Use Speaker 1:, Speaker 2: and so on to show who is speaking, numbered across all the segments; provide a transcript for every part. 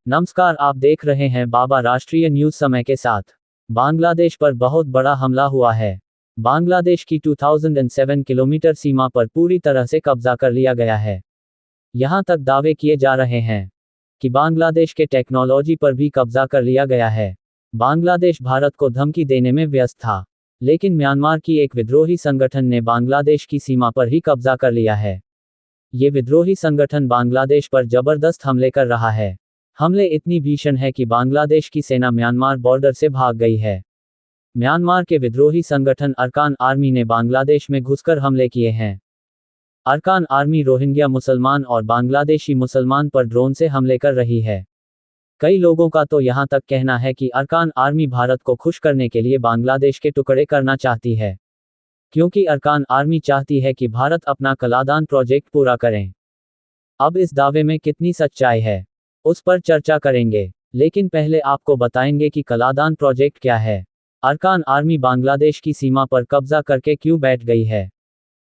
Speaker 1: नमस्कार, आप देख रहे हैं बाबा राष्ट्रीय न्यूज समय के साथ। बांग्लादेश पर बहुत बड़ा हमला हुआ है। बांग्लादेश की 2007 किलोमीटर सीमा पर पूरी तरह से कब्जा कर लिया गया है। यहां तक दावे किए जा रहे हैं कि बांग्लादेश के टेक्नोलॉजी पर भी कब्जा कर लिया गया है। बांग्लादेश भारत को धमकी देने में व्यस्त था, लेकिन म्यांमार की एक विद्रोही संगठन ने बांग्लादेश की सीमा पर ही कब्जा कर लिया है। ये विद्रोही संगठन बांग्लादेश पर जबरदस्त हमले कर रहा है। हमले इतनी भीषण है कि बांग्लादेश की सेना म्यांमार बॉर्डर से भाग गई है। म्यांमार के विद्रोही संगठन अरकान आर्मी ने बांग्लादेश में घुसकर हमले किए हैं। अरकान आर्मी रोहिंग्या मुसलमान और बांग्लादेशी मुसलमान पर ड्रोन से हमले कर रही है। कई लोगों का तो यहां तक कहना है कि अरकान आर्मी भारत को खुश करने के लिए बांग्लादेश के टुकड़े करना चाहती है, क्योंकि अरकान आर्मी चाहती है कि भारत अपना कलादान प्रोजेक्ट पूरा करें। अब इस दावे में कितनी सच्चाई है, उस पर चर्चा करेंगे, लेकिन पहले आपको बताएंगे कि कलादान प्रोजेक्ट क्या है। अरकान आर्मी बांग्लादेश की सीमा पर कब्जा करके क्यों बैठ गई है,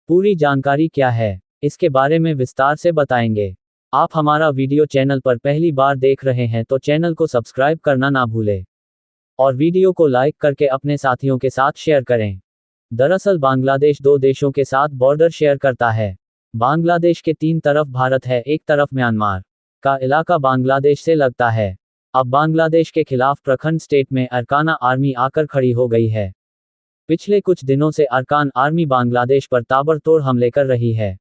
Speaker 1: पूरी जानकारी क्या है, इसके बारे में विस्तार से बताएंगे। आप हमारा वीडियो चैनल पर पहली बार देख रहे हैं तो चैनल को सब्सक्राइब करना ना भूलें और वीडियो को लाइक करके अपने साथियों के साथ शेयर करें। दरअसल बांग्लादेश दो देशों के साथ बॉर्डर शेयर करता है। बांग्लादेश के तीन तरफ भारत है, एक तरफ म्यांमार का इलाका बांग्लादेश से लगता है। अब बांग्लादेश के खिलाफ प्रखंड स्टेट में अरकाना आर्मी आकर खड़ी हो गई है। पिछले कुछ दिनों से अरकान आर्मी बांग्लादेश पर ताबड़तोड़ हमले कर रही है।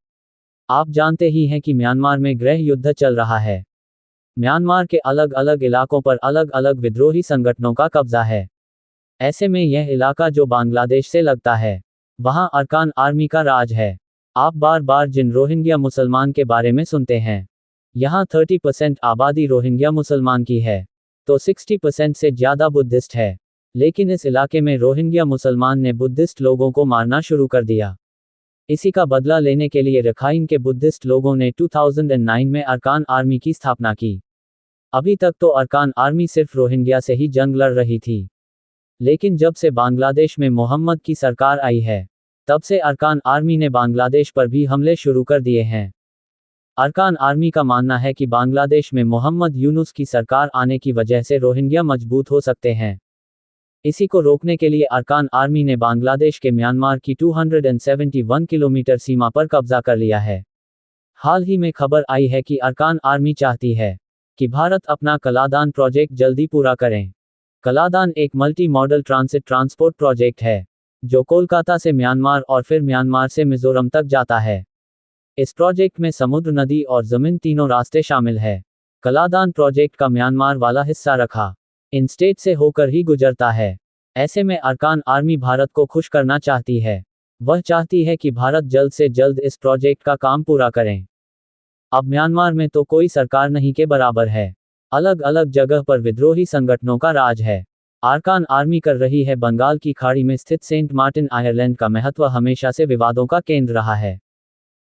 Speaker 1: आप जानते ही हैं कि म्यांमार में गृह युद्ध चल रहा है। म्यांमार के अलग अलग इलाकों पर अलग अलग विद्रोही संगठनों का कब्जा है। ऐसे में यह इलाका जो बांग्लादेश से लगता है, वहां अरकान आर्मी का राज है। आप बार बार जिन रोहिंग्या मुसलमान के बारे में सुनते हैं, यहाँ 30% आबादी रोहिंग्या मुसलमान की है, तो 60% से ज़्यादा बुद्धिस्ट है। लेकिन इस इलाके में रोहिंग्या मुसलमान ने बुद्धिस्ट लोगों को मारना शुरू कर दिया। इसी का बदला लेने के लिए रखाइन के बुद्धिस्ट लोगों ने 2009 में अरकान आर्मी की स्थापना की। अभी तक तो अरकान आर्मी सिर्फ रोहिंग्या से ही जंग लड़ रही थी, लेकिन जब से बांग्लादेश में मोहम्मद की सरकार आई है, तब से अरकान आर्मी ने बांग्लादेश पर भी हमले शुरू कर दिए हैं। अरकान आर्मी का मानना है कि बांग्लादेश में मोहम्मद यूनुस की सरकार आने की वजह से रोहिंग्या मजबूत हो सकते हैं। इसी को रोकने के लिए अरकान आर्मी ने बांग्लादेश के म्यांमार की 271 किलोमीटर सीमा पर कब्जा कर लिया है। हाल ही में खबर आई है कि अरकान आर्मी चाहती है कि भारत अपना कलादान प्रोजेक्ट जल्दी पूरा करें। कलादान एक multi modal transit transport project है, जो कोलकाता से म्यांमार और फिर म्यांमार से मिजोरम तक जाता है। इस प्रोजेक्ट में समुद्र, नदी और जमीन तीनों रास्ते शामिल है। कलादान प्रोजेक्ट का म्यांमार वाला हिस्सा रखा इन स्टेट से होकर ही गुजरता है। ऐसे में अरकान आर्मी भारत को खुश करना चाहती है। वह चाहती है कि भारत जल्द से जल्द इस प्रोजेक्ट का काम पूरा करें। अब म्यांमार में तो कोई सरकार नहीं के बराबर है। अलग अलग जगह पर विद्रोही संगठनों का राज है। अरकान आर्मी कर रही है बंगाल की खाड़ी में स्थित सेंट मार्टिन आयरलैंड का महत्व हमेशा से विवादों का केंद्र रहा है।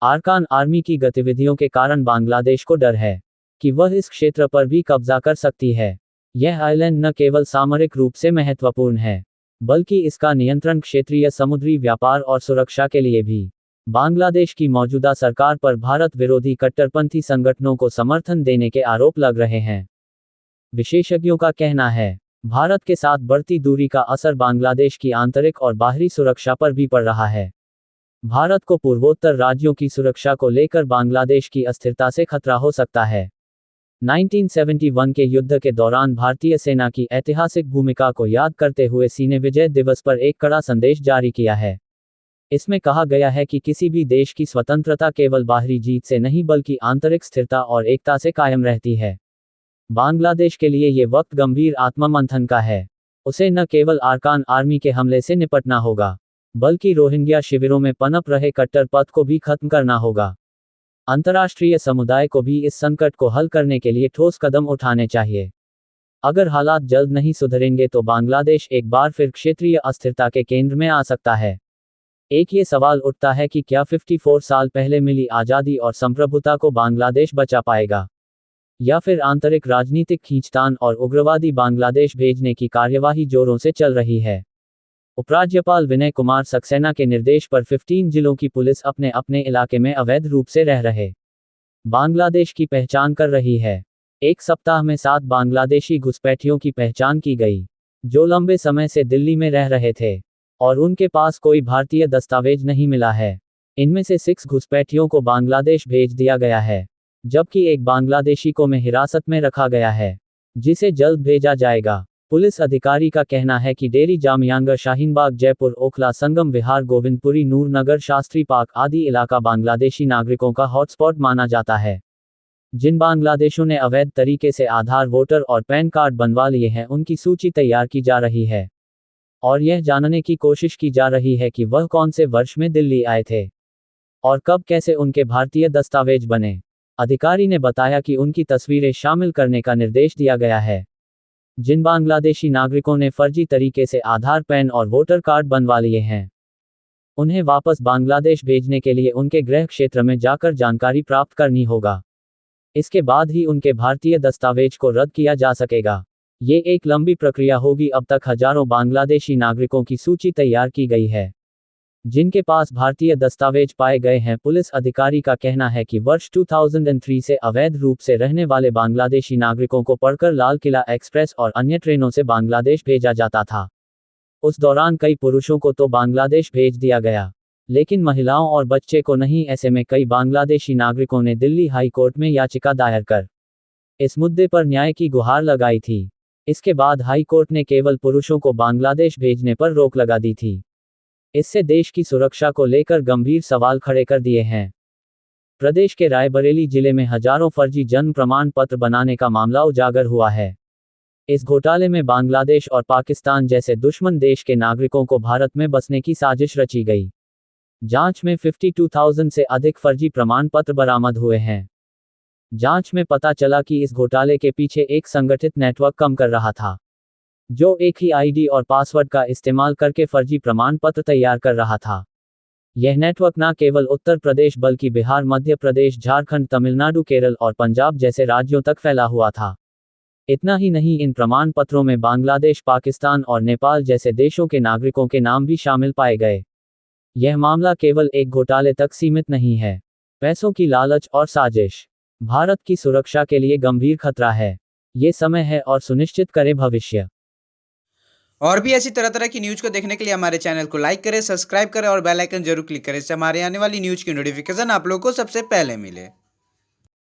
Speaker 1: अरकान आर्मी की गतिविधियों के कारण बांग्लादेश को डर है कि वह इस क्षेत्र पर भी कब्जा कर सकती है। यह आइलैंड न केवल सामरिक रूप से महत्वपूर्ण है, बल्कि इसका नियंत्रण क्षेत्रीय समुद्री व्यापार और सुरक्षा के लिए भी। बांग्लादेश की मौजूदा सरकार पर भारत विरोधी कट्टरपंथी संगठनों को समर्थन देने के आरोप लग रहे हैं। विशेषज्ञों का कहना है, भारत के साथ बढ़ती दूरी का असर बांग्लादेश की आंतरिक और बाहरी सुरक्षा पर भी पड़ रहा है। भारत को पूर्वोत्तर राज्यों की सुरक्षा को लेकर बांग्लादेश की अस्थिरता से खतरा हो सकता है। 1971 के युद्ध के दौरान भारतीय सेना की ऐतिहासिक भूमिका को याद करते हुए सीने विजय दिवस पर एक कड़ा संदेश जारी किया है। इसमें कहा गया है कि किसी भी देश की स्वतंत्रता केवल बाहरी जीत से नहीं बल्कि आंतरिक स्थिरता और एकता से कायम रहती है। बांग्लादेश के लिए ये वक्त गंभीर आत्ममंथन का है। उसे न केवल अरकान आर्मी के हमले से निपटना होगा, बल्कि रोहिंग्या शिविरों में पनप रहे कट्टरपंथ को भी खत्म करना होगा। अंतर्राष्ट्रीय समुदाय को भी इस संकट को हल करने के लिए ठोस कदम उठाने चाहिए। अगर हालात जल्द नहीं सुधरेंगे तो बांग्लादेश एक बार फिर क्षेत्रीय अस्थिरता के केंद्र में आ सकता है। एक ये सवाल उठता है कि क्या 54 साल पहले मिली आज़ादी और संप्रभुता को बांग्लादेश बचा पाएगा, या फिर आंतरिक राजनीतिक खींचतान और उग्रवादी बांग्लादेश भेजने की कार्यवाही जोरों से चल रही है। उपराज्यपाल विनय कुमार सक्सेना के निर्देश पर 15 जिलों की पुलिस अपने अपने इलाके में अवैध रूप से रह रहे बांग्लादेश की पहचान कर रही है। एक सप्ताह में 7 बांग्लादेशी घुसपैठियों की पहचान की गई, जो लंबे समय से दिल्ली में रह रहे थे और उनके पास कोई भारतीय दस्तावेज नहीं मिला है। इनमें से 6 घुसपैठियों को बांग्लादेश भेज दिया गया है, जबकि एक बांग्लादेशी को में हिरासत में रखा गया है, जिसे जल्द भेजा जाएगा। पुलिस अधिकारी का कहना है कि डेरी जामयांगर, शाहीनबाग, जयपुर, ओखला, संगम विहार, गोविंदपुरी, नूरनगर, शास्त्री पार्क आदि इलाका बांग्लादेशी नागरिकों का हॉटस्पॉट माना जाता है। जिन बांग्लादेशियों ने अवैध तरीके से आधार, वोटर और पैन कार्ड बनवा लिए हैं, उनकी सूची तैयार की जा रही है और यह जानने की कोशिश की जा रही है कि वह कौन से वर्ष में दिल्ली आए थे और कब कैसे उनके भारतीय दस्तावेज बने। अधिकारी ने बताया कि उनकी तस्वीरें शामिल करने का निर्देश दिया गया है। जिन बांग्लादेशी नागरिकों ने फर्जी तरीके से आधार, पैन और वोटर कार्ड बनवा लिए हैं, उन्हें वापस बांग्लादेश भेजने के लिए उनके गृह क्षेत्र में जाकर जानकारी प्राप्त करनी होगा। इसके बाद ही उनके भारतीय दस्तावेज को रद्द किया जा सकेगा। ये एक लंबी प्रक्रिया होगी। अब तक हजारों बांग्लादेशी नागरिकों की सूची तैयार की गई है, जिनके पास भारतीय दस्तावेज पाए गए हैं। पुलिस अधिकारी का कहना है कि वर्ष 2003 से अवैध रूप से रहने वाले बांग्लादेशी नागरिकों को पढ़कर लाल किला एक्सप्रेस और अन्य ट्रेनों से बांग्लादेश भेजा जाता था। उस दौरान कई पुरुषों को तो बांग्लादेश भेज दिया गया, लेकिन महिलाओं और बच्चे को नहीं। ऐसे में कई बांग्लादेशी नागरिकों ने दिल्ली हाई कोर्ट में याचिका दायर कर इस मुद्दे पर न्याय की गुहार लगाई थी। इसके बाद हाई कोर्ट ने केवल पुरुषों को बांग्लादेश भेजने पर रोक लगा दी थी। इससे देश की सुरक्षा को लेकर गंभीर सवाल खड़े कर दिए हैं। प्रदेश के रायबरेली जिले में हजारों फर्जी जन्म प्रमाण पत्र बनाने का मामला उजागर हुआ है। इस घोटाले में बांग्लादेश और पाकिस्तान जैसे दुश्मन देश के नागरिकों को भारत में बसने की साजिश रची गई। जांच में 52,000 से अधिक फर्जी प्रमाण पत्र बरामद हुए हैं। जांच में पता चला कि इस घोटाले के पीछे एक संगठित नेटवर्क काम कर रहा था, जो एक ही आईडी और पासवर्ड का इस्तेमाल करके फर्जी प्रमाण पत्र तैयार कर रहा था। यह नेटवर्क न केवल उत्तर प्रदेश बल्कि बिहार, मध्य प्रदेश, झारखंड, तमिलनाडु, केरल और पंजाब जैसे राज्यों तक फैला हुआ था। इतना ही नहीं, इन प्रमाण पत्रों में बांग्लादेश, पाकिस्तान और नेपाल जैसे देशों के नागरिकों के नाम भी शामिल पाए गए। यह मामला केवल एक घोटाले तक सीमित नहीं है। पैसों की लालच और साजिश भारत की सुरक्षा के लिए गंभीर खतरा है। ये समय है और सुनिश्चित करें भविष्य।
Speaker 2: और भी ऐसी तरह तरह की न्यूज़ को देखने के लिए हमारे चैनल को लाइक करें, सब्सक्राइब करें और बेल आइकन जरूर क्लिक करें, इससे हमारे आने वाली न्यूज़ की नोटिफिकेशन आप लोगों को सबसे पहले मिले।